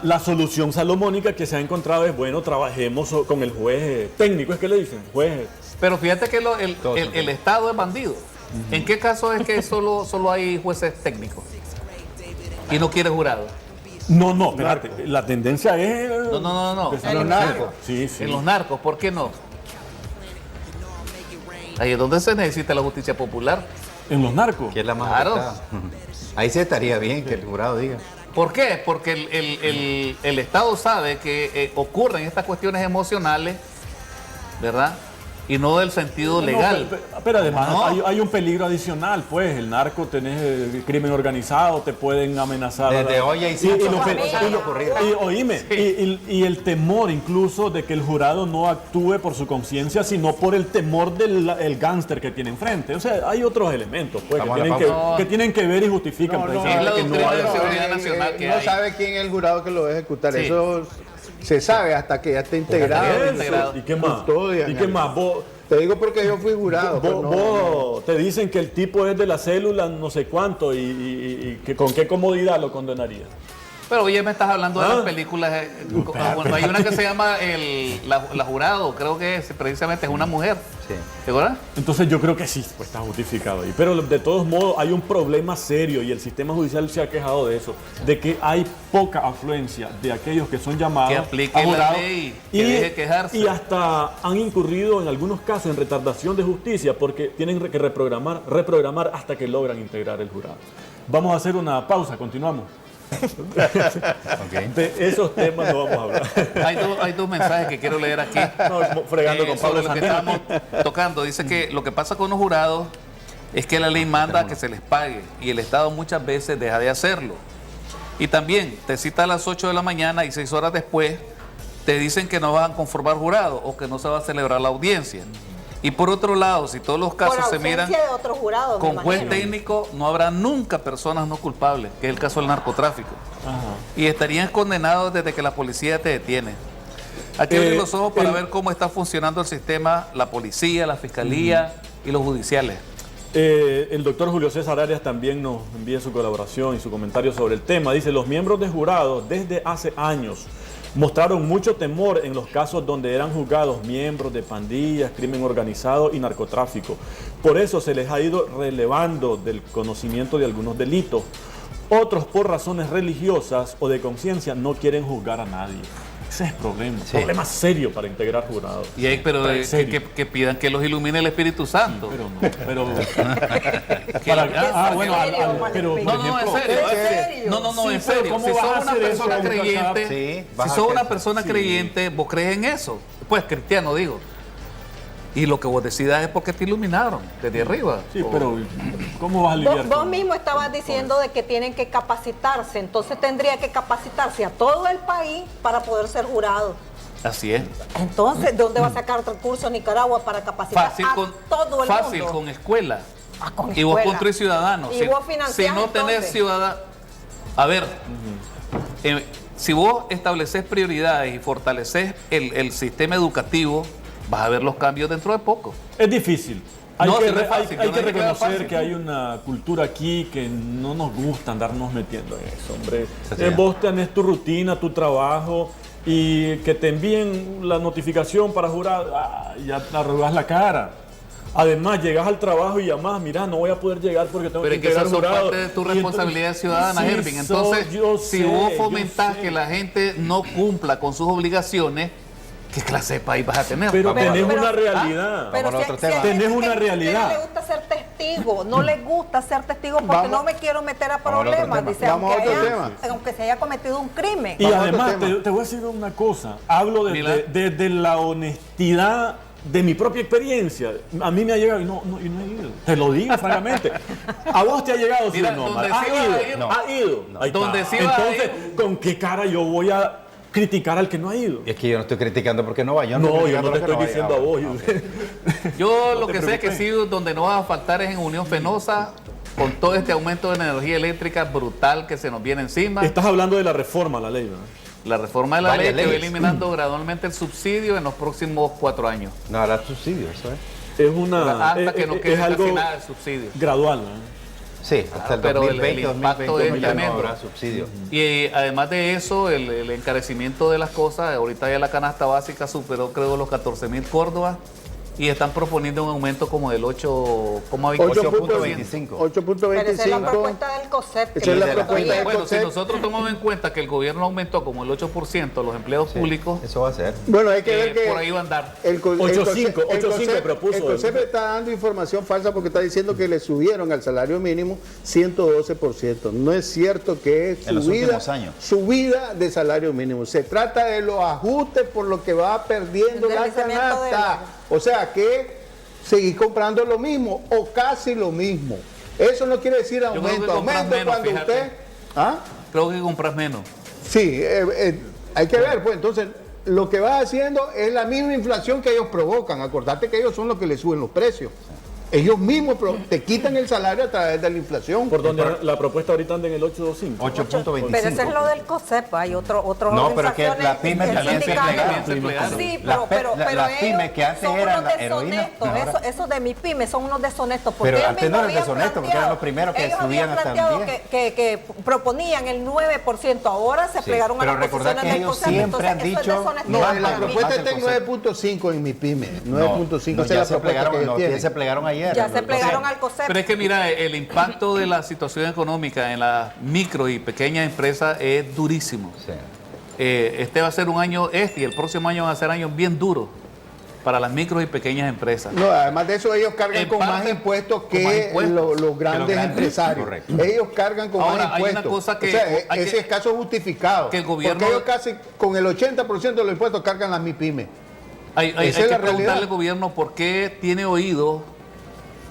La solución salomónica que se ha encontrado es, bueno, trabajemos con el juez técnico, es que le dicen, juez. pero fíjate que el Estado es bandido. ¿En qué caso es que solo hay jueces técnicos y no quiere jurado? No, espérate, la tendencia es... No. En los narcos. Sí, sí. En los narcos, ¿por qué no? Ahí es donde se necesita la justicia popular. En los narcos. Que es la más Claro. afectada. Ahí sí estaría bien que el jurado diga. ¿Por qué? Porque el Estado sabe que ocurren estas cuestiones emocionales, ¿verdad? Y no del sentido legal. Pero además No. hay un peligro adicional, pues, el narco, tenés el crimen organizado, te pueden amenazar. Desde hoy hay cinco cosas han ocurrido. Y el temor incluso de que el jurado no actúe por su conciencia, sino por el temor del gángster que tiene enfrente. O sea, hay otros elementos, pues, Vamos a la pausa. que tienen que ver y justifican No, precisamente es la que no doctrina haya- de seguridad nacional que no hay. sabe quién es el jurado que lo va a ejecutar. Sí. Eso se sabe hasta que ya esté integrado. ya esté en integrado. su ¿Y qué más? custodia, ¿Y qué más? Vos, Te digo porque yo fui jurado. pero no- vos te dicen que el tipo es de la célula no sé cuánto y que con qué comodidad lo condenaría. Pero oye, me estás hablando de Ah. las películas. Bueno, hay una que se llama La Jurado, creo que precisamente es una mujer. Sí. ¿Te acuerdas? Entonces yo creo que sí, pues está justificado ahí. Pero de todos modos hay un problema serio y el sistema judicial se ha quejado de eso, de que hay poca afluencia de aquellos que son llamados Que aplique a la jurado ley, que deje quejarse. y hasta han incurrido en algunos casos en retardación de justicia porque tienen que reprogramar hasta que logran integrar el jurado. Vamos a hacer una pausa, continuamos. De esos temas no vamos a hablar. Hay dos mensajes que quiero leer aquí. No, fregando con Pablo sobre lo que Sandino. estamos tocando. Dice que lo que pasa con los jurados es que la ley manda que se les pague y el Estado muchas veces deja de hacerlo. Y también te cita a las 8 de la mañana y 6 horas después te dicen que no van a conformar jurado o que no se va a celebrar la audiencia. Y por otro lado, si todos los casos Por se miran ausencia de otro jurado, me con juez imagino. técnico, no habrá nunca personas no culpables, que es el caso del narcotráfico. Ajá. Y estarían condenados desde que la policía te detiene. Hay que abrir los ojos para ver cómo está funcionando el sistema, la policía, la fiscalía y los judiciales. El doctor Julio César Arias también nos envía su colaboración y su comentario sobre el tema. Dice, los miembros de jurados desde hace años mostraron mucho temor en los casos donde eran juzgados miembros de pandillas, crimen organizado y narcotráfico. Por eso se les ha ido relevando del conocimiento de algunos delitos. Otros por razones religiosas o de conciencia no quieren juzgar a nadie. Ese es el problema. Sí. Problema serio para integrar jurados. Y hay, pero Serio. que pidan que los ilumine el Espíritu Santo. Pero no, Que- bueno, pero No, no, en serio. ¿En serio? No, Sí, en pero serio. ¿cómo Si vas sos a una hacer eso, persona Nunca creyente, Sí, si vas a sos una que- persona creyente, vos crees en eso. Pues cristiano, digo. Y lo que vos decidas es porque te iluminaron desde arriba. Sí, pero ¿cómo vas a lidiar Vos con mismo estabas diciendo de que tienen que capacitarse, entonces tendría que capacitarse a todo el país para poder ser jurado. Así es. Entonces, ¿dónde va a sacar recursos Nicaragua para capacitar Fácil a con, todo el fácil mundo? con escuela. Ah, con Y vos escuela. construís ciudadanos. Y vos financiás, si no tenés entonces. ciudadanos. A ver, si vos estableces prioridades y fortaleces el sistema educativo, vas a ver los cambios dentro de poco. Es difícil. Hay No, que, sí, no es hay- fácil, hay yo no que dije que era reconocer fácil. que hay una cultura aquí que no nos gusta andarnos metiendo en eso, hombre. Sí. Vos tenés tu rutina, tu trabajo y que te envíen la notificación para jurar, ya te arrugas la cara. Además, llegas al trabajo y llamás, mira, no voy a poder llegar porque tengo Pero que es que integrar esas son jurado. parte de tu Y responsabilidad entonces- ciudadana, Sí, Hervin. Entonces, yo si sé, vos yo fomentás sé. que la gente no cumpla con sus obligaciones, ¿qué clase de país vas a tener? Pero Vamos a tenés ver. una realidad. Pero Vamos a otro hay tema. gente Tenés una que realidad. no le gusta ser testigo, no le gusta ser testigo porque Vamos- no me quiero meter a Vamos al otro problemas, tema. dice, Vamos a aunque, otro haya- tema. aunque se haya cometido un crimen. Y Vamos a otro además, tema. te voy a decir una cosa. Hablo Mira. desde la honestidad de mi propia experiencia. A mí me ha llegado y no he ido. Te lo digo francamente. A vos te ha llegado, sí Mira, o no, donde Omar? sí ¿Ha vas a ido? ir, no. ¿Ha ido? Ahí está. Donde sí vas a Entonces, ¿con qué cara yo voy a criticar al que no ha ido? Y es que yo no estoy criticando porque no va. Yo No, estoy yo no te criticando estoy porque diciendo a vaya. vos. Yo No lo te que sé es que preocupes. sí, donde no va a faltar es en Unión Fenosa, con todo este aumento de energía eléctrica brutal que se nos viene encima. Estás hablando de la reforma a la ley, ¿verdad? La reforma de la Varias ley que va leyes. eliminando gradualmente el subsidio en los próximos 4 años. No habrá subsidio, eso es. Hasta que no quede es algo casi nada de subsidio. gradual, ¿no? Sí, hasta el pero el 2020, impacto 2021 es ya no tremendo. habrá subsidio. Y además de eso, el encarecimiento de las cosas, ahorita ya la canasta básica superó creo los 14.000 córdobas y están proponiendo un aumento como del 8,25%. 8.25. Pero esa es la propuesta del COSEP. Esa es la que propuesta del Bueno, si COSEP. nosotros tomamos en cuenta que el gobierno aumentó como el 8% los empleos Sí, públicos, eso va a ser. Bueno, hay que ver que por ahí va a andar. el 8.5 propuso. El COSEP está dando información falsa porque está diciendo que le subieron al salario mínimo 112%. No es cierto que es En los últimos años. subida de salario mínimo. Se trata de los ajustes por lo que va perdiendo El la deslizamiento de canasta. O sea que seguir comprando lo mismo o casi lo mismo. Eso no quiere decir creo que aumento. compras Aumento menos, cuando fíjate. usted... ¿Ah? Creo que compras menos. Sí, hay que ver, pues entonces lo que va haciendo es la misma inflación que ellos provocan. Acordate que ellos son los que le suben los precios. Ellos mismos te quitan el salario a través de la inflación. Por donde la propuesta ahorita anda en el 8.5. 8.25. Pero ese es lo del COSEP, hay otras No, pero es que organizaciones, las pymes el también se sindicato. plegaron. Sí, Las pero las ellos pymes que antes son eran unos la heroína, deshonestos. ahora- Eso de mi pyme son unos deshonestos. Porque Pero ellos antes no mismos eran habían deshonestos, porque eran los primeros que ellos subían habían hasta planteado 10. que proponían el 9%, ahora se Sí, plegaron a pero las recordad posiciones que del ellos COSEP. siempre han Entonces, eso es dicho- deshonestidad No, para la mí. propuesta Más está en el concepto. 9.5 en mi pyme. 9.5 No, esa es ya la se propuesta plegaron, que ellos no, tienen. ya se plegaron ayer. Ya se Los- plegaron al COSEP. Pero es que mira, el impacto de la situación económica en las micro y pequeñas empresas es durísimo. Sí. Este va a ser un año, y el próximo año van a ser años bien duros para las micro y pequeñas empresas. No, además de eso ellos cargan En con más parte, impuestos con que más impuestos. los grandes grandes, empresarios. correcto. Ellos cargan con Ahora, más hay una impuestos. cosa que o sea, hay ese que- es caso justificado. que el gobierno- Porque ellos casi con el 80% de los impuestos cargan las MIPYME. Hay Esa es que la preguntarle realidad. al gobierno por qué tiene oído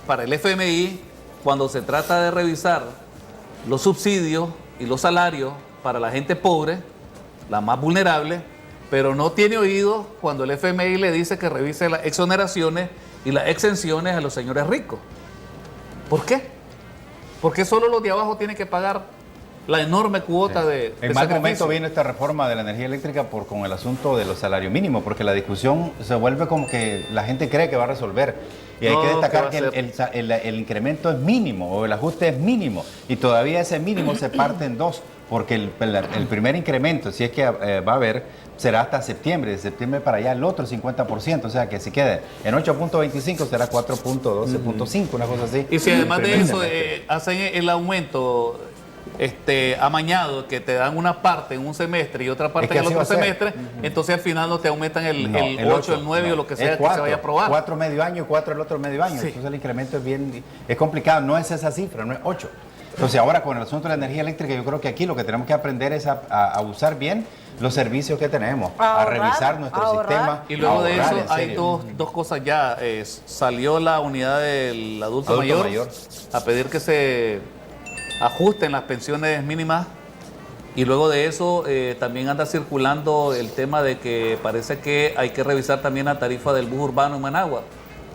para el FMI cuando se trata de revisar los subsidios y los salarios para la gente pobre, la más vulnerable, pero no tiene oído cuando el FMI le dice que revise las exoneraciones y las exenciones a los señores ricos. ¿Por qué? Porque solo los de abajo tienen que pagar la enorme cuota de En mal sacrificio. momento viene esta reforma de la energía eléctrica con el asunto de los salarios mínimos, porque la discusión se vuelve como que la gente cree que va a resolver. Y hay No, que ¿qué destacar va a que el incremento es mínimo o el ajuste es mínimo y todavía ese mínimo se parte en dos, porque el primer incremento, si es que va a haber, será hasta septiembre, de septiembre para allá el otro 50%, o sea que si quede en 8.25 será 4.12.5, una cosa así. Y si además de Primer eso semestre. hacen el aumento amañado, que te dan una parte en un semestre y otra parte Es que en el así otro va a ser. semestre, entonces al final no te aumentan el No, 8, el 9 o lo que sea que se vaya a aprobar. 4 medio año y 4 el otro medio año. Sí. Entonces el incremento es complicado, no es esa cifra, no es 8. Entonces ahora con el asunto de la energía eléctrica yo creo que aquí lo que tenemos que aprender es a usar bien los servicios que tenemos, a Ahorrar, revisar nuestro ahorrar. sistema. Y luego de ahorrar, eso en hay serio. dos cosas ya. Salió la unidad del adulto, Adulto mayor, mayor. a pedir que se ajusten las pensiones mínimas. Y luego de eso también anda circulando el tema de que parece que hay que revisar también la tarifa del bus urbano en Managua,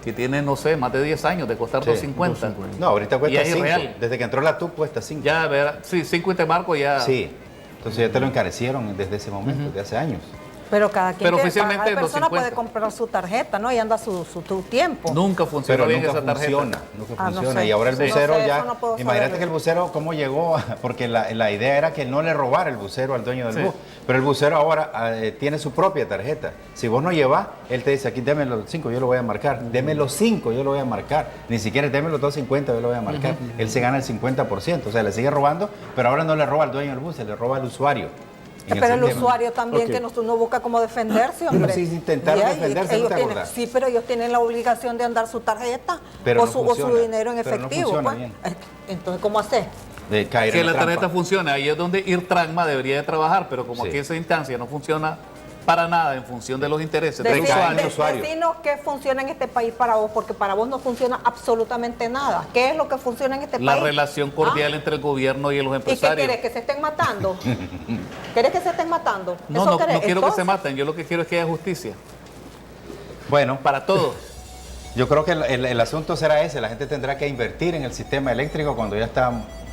que tiene, no sé, más de 10 años de costar Sí, 250. No, ahorita Y cuesta es 5. irreal. Desde que entró la TUC cuesta 5. Ya, ver, sí, 5 y te marco ya. Sí. Entonces ya te lo encarecieron desde ese momento, desde hace años. Pero cada quien Pero que oficialmente cada persona 250. puede comprar su tarjeta, ¿no? Y anda su tiempo. Nunca funcionó Pero bien nunca esa tarjeta. funciona, nunca Ah, no funciona. sé. Y ahora el Sí. bucero No sé, ya, eso no puedo imagínate saber. que el bucero cómo llegó, porque la idea era que no le robara el bucero al dueño del Sí. bus. Pero el bucero ahora tiene su propia tarjeta. Si vos no llevas, él te dice, aquí deme los 5, yo lo voy a marcar. Deme los 5, yo lo voy a marcar. Ni siquiera deme los 2.50, yo lo voy a marcar. Él se gana el 50%, o sea, le sigue robando, pero ahora no le roba al dueño del bus, se le roba al usuario. en Pero el sistema. usuario también, Ok. que no busca cómo defenderse, hombre. sí, intentaron Y ahí, defenderse, ¿no ellos te tienen- acordás? Sí, pero ellos tienen la obligación de andar su tarjeta Pero o, no su funciona. dinero en Pero no efectivo. funciona pues. bien. Entonces, ¿cómo hacer? De caer Que en la trampa. tarjeta funcione, ahí es donde IRTRANMA debería de trabajar, pero como Sí. aquí esa instancia no funciona para nada en función de los intereses del Decir- usuario. usuario. Decinos qué funciona en este país para vos, porque para vos no funciona absolutamente nada. ¿Qué es lo que funciona en este La país? relación cordial entre el gobierno y los ¿Y qué empresarios. querés? ¿Que se estén matando? ¿Querés que se estén matando? No, ¿Eso no, querés? no quiero que se Entonces, maten, yo lo que quiero es que haya justicia Bueno, para todos. yo creo que el asunto será ese, la gente tendrá que invertir en el sistema eléctrico cuando ya está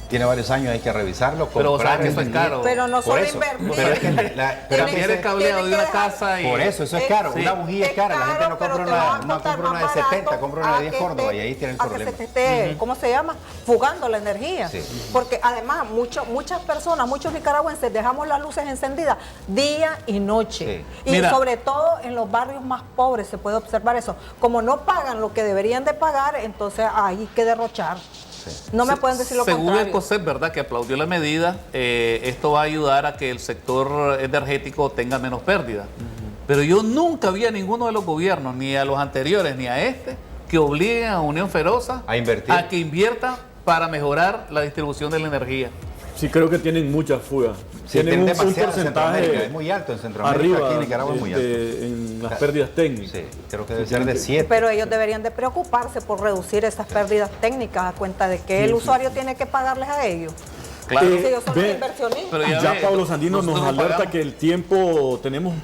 tiene varios años, hay que revisarlo. Pero comprar sabes que eso es energía. caro. Pero no Por solo eso. invertir. Pero es que Cambiar el cableado de una casa y... por eso es caro. Sí. Una bujía es cara. La gente no compra una de 70, compra una de 10 Córdoba y ahí tiene el problema. Que se te esté, ¿cómo se llama? Fugando la energía. Sí. Porque además muchas personas, muchos nicaragüenses dejamos las luces encendidas día y noche. Sí. Y Mira, sobre todo en los barrios más pobres se puede observar eso. Como no pagan lo que deberían de pagar, entonces hay que derrochar. No me pueden decir lo según contrario. el COSEP, ¿verdad?, que aplaudió la medida, esto va a ayudar a que el sector energético tenga menos pérdidas. Pero yo nunca vi a ninguno de los gobiernos, ni a los anteriores, ni a este, que obliguen a Unión Feroza a invertir, a que invierta para mejorar la distribución de la energía. Sí, creo que tienen muchas fugas. Sí, tienen un demasiado en Centroamérica, porcentaje es muy alto en Centroamérica, arriba aquí en Nicaragua es muy alto. en las pérdidas técnicas. Sí, creo que debe ser de 7. Pero ellos deberían de preocuparse por reducir esas pérdidas técnicas a cuenta de que el usuario tiene que pagarles a ellos. Claro. Si ellos son los ve, inversionistas. Pero Ya ve, Pablo Sandino nos nosotros alerta pagamos. que el tiempo, tenemos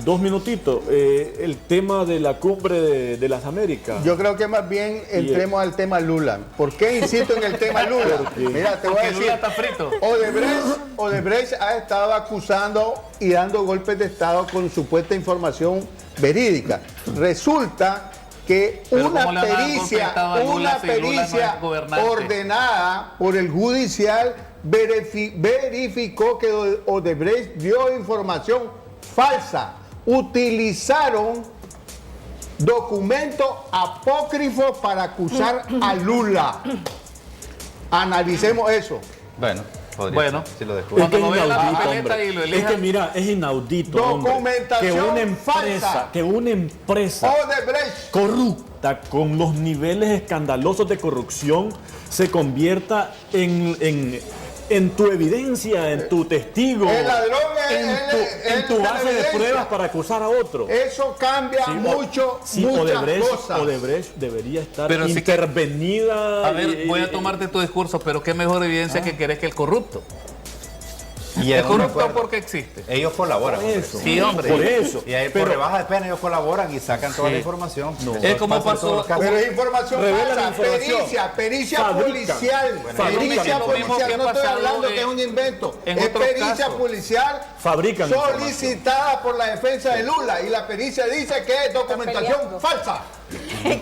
2 minutitos, el tema de la cumbre de las Américas. Yo creo que más bien entremos al tema Lula. ¿Por qué insisto en el tema Lula? Mira, te voy a Porque decir. Lula está frito. Odebrecht ha estado acusando y dando golpes de Estado con supuesta información verídica. Resulta que Pero una ¿cómo le van a dar golpe de pericia, Estado a Lula una si Lula no es pericia gobernante? ordenada por el judicial verificó que Odebrecht dio información falsa. Utilizaron documentos apócrifos para acusar a Lula. Analicemos eso. Bueno, podría Bueno. ser, si lo Es descubrimos. que es Cuando no vea la inaudito, papeleta hombre. y lo Es elija. que mira, es inaudito, hombre, Documentación falsa. que una empresa Odebrecht. corrupta con los niveles escandalosos de corrupción se convierta en tu evidencia, en tu testigo, El ladrón es en tu el base de evidencia. pruebas para acusar a otro. Eso cambia muchas cosas. Odebrecht debería estar Pero sí que- intervenida. A ver, voy a tomarte tu discurso, pero qué mejor evidencia que querés que el corrupto. Y El es un corrupto acuerdo. porque existe. Ellos colaboran. Por eso. Sí, hombre. Por eso. Y ahí por Pero- rebaja de pena ellos colaboran y sacan toda la información. Es como Pasa en todos pasó- los casos. Pero es información Revela la falsa, información. pericia Fabrica. policial. Fabrica. Pericia Lo mismo que policial, ha no estoy pasado hablando que es un invento. en Es otros pericia casos. policial Fabrican solicitada por la defensa de Lula y la pericia dice que es documentación peleando. falsa.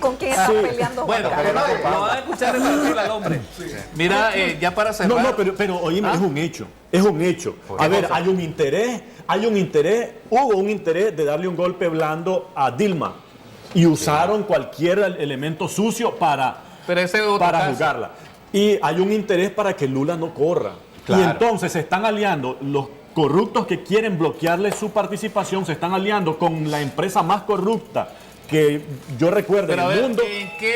¿Con quién está peleando? Bueno, Juan Carlos? lo van a escuchar en Brasil al hombre. Mira, ya para cerrar. No, pero oíme, es un hecho, es un hecho. A ver, hay un interés, hubo un interés de darle un golpe blando a Dilma y usaron cualquier elemento sucio para Pero ese es otro caso. juzgarla. Y hay un interés para que Lula no corra. Claro. Y entonces se están aliando los corruptos que quieren bloquearle su participación, se están aliando con la empresa más corrupta que yo recuerdo Pero en a el ver, mundo ¿en qué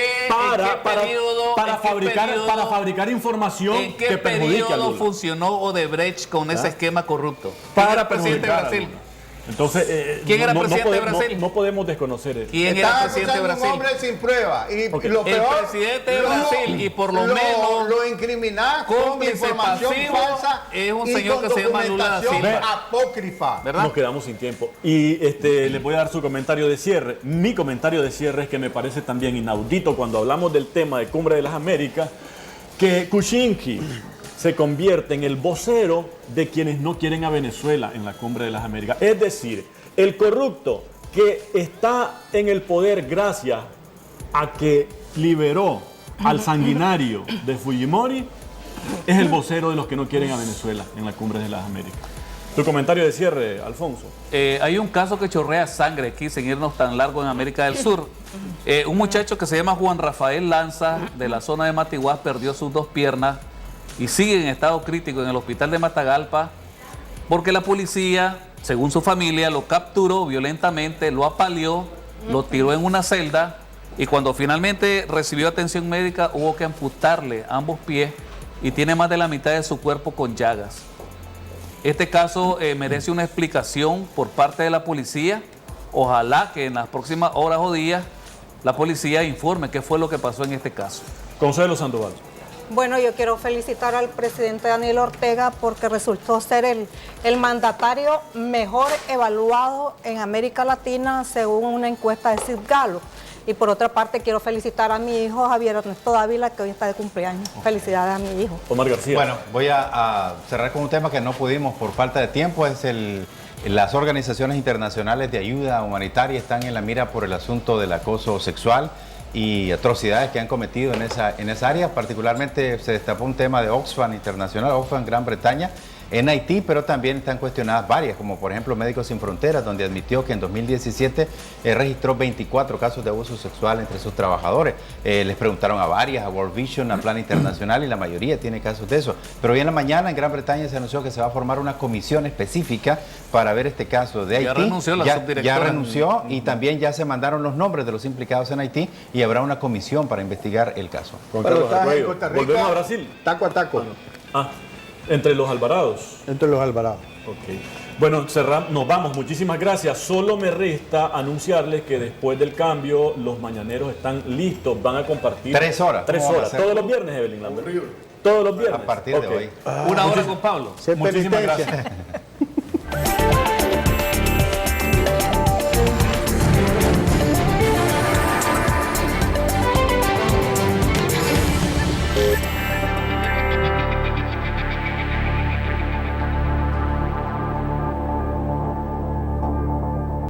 periodo, para fabricar información ¿en qué que perjudique a periodo Lula. funcionó Odebrecht con ese esquema corrupto? ¿Quién Para era presidente de perjudicar a Brasil? Lula. Entonces, ¿Quién era presidente de Brasil? No podemos desconocer eso. ¿Quién era Está presidente de acusando a un Brasil? hombre sin prueba. Y Ok. lo El peor, presidente de Brasil, y por lo menos lo incriminás con cómplice información pasivo, falsa es un y señor con que se llama Lula da documentación Silva. apócrifa. ¿Verdad? Nos quedamos sin tiempo. Y les voy a dar su comentario de cierre. Mi comentario de cierre es que me parece también inaudito cuando hablamos del tema de Cumbre de las Américas, que Kuczynski se convierte en el vocero de quienes no quieren a Venezuela en la Cumbre de las Américas. Es decir, el corrupto que está en el poder gracias a que liberó al sanguinario de Fujimori es el vocero de los que no quieren a Venezuela en la Cumbre de las Américas. Tu comentario de cierre, Alfonso. Hay un caso que chorrea sangre aquí, sin irnos tan largo en América del Sur. Un muchacho que se llama Juan Rafael Lanza, de la zona de Matiguás, perdió sus 2 piernas y sigue en estado crítico en el hospital de Matagalpa porque la policía, según su familia, lo capturó violentamente, lo apaleó, lo tiró en una celda y cuando finalmente recibió atención médica hubo que amputarle ambos pies y tiene más de la mitad de su cuerpo con llagas. Este caso merece una explicación por parte de la policía. Ojalá que en las próximas horas o días la policía informe qué fue lo que pasó en este caso. Consuelo Sandoval. Bueno, yo quiero felicitar al presidente Daniel Ortega porque resultó ser el mandatario mejor evaluado en América Latina según una encuesta de Sid Gallup. Y por otra parte, quiero felicitar a mi hijo Javier Ernesto Dávila, que hoy está de cumpleaños. Felicidades a mi hijo. Omar García. Bueno, voy a cerrar con un tema que no pudimos por falta de tiempo, es las organizaciones internacionales de ayuda humanitaria están en la mira por el asunto del acoso sexual y atrocidades que han cometido en esa área. Particularmente se destapó un tema de Oxfam Internacional, Oxfam Gran Bretaña, en Haití, pero también están cuestionadas varias, como por ejemplo Médicos Sin Fronteras, donde admitió que en 2017 registró 24 casos de abuso sexual entre sus trabajadores. Les preguntaron a varias, a World Vision, a Plan Internacional, y la mayoría tiene casos de eso. Pero hoy en la mañana en Gran Bretaña se anunció que se va a formar una comisión específica para ver este caso de Haití. Ya renunció la subdirectora. Ya renunció y también ya se mandaron los nombres de los implicados en Haití y habrá una comisión para investigar el caso. Juan Pero Carlos estás en Arguello. Costa Rica, Volvemos a Brasil. taco a taco, Entre los Alvarados. entre los Alvarados. Ok. Bueno, nos vamos. Muchísimas gracias. Solo me resta anunciarles que después del cambio, los mañaneros están listos. Van a compartir 3 horas. 3 ¿Cómo va a horas. ser? Todos los viernes, Evelyn Lambert. Todos los viernes. A partir de Ok. hoy. Una hora con Pablo. Ser Muchísimas penitencia. gracias.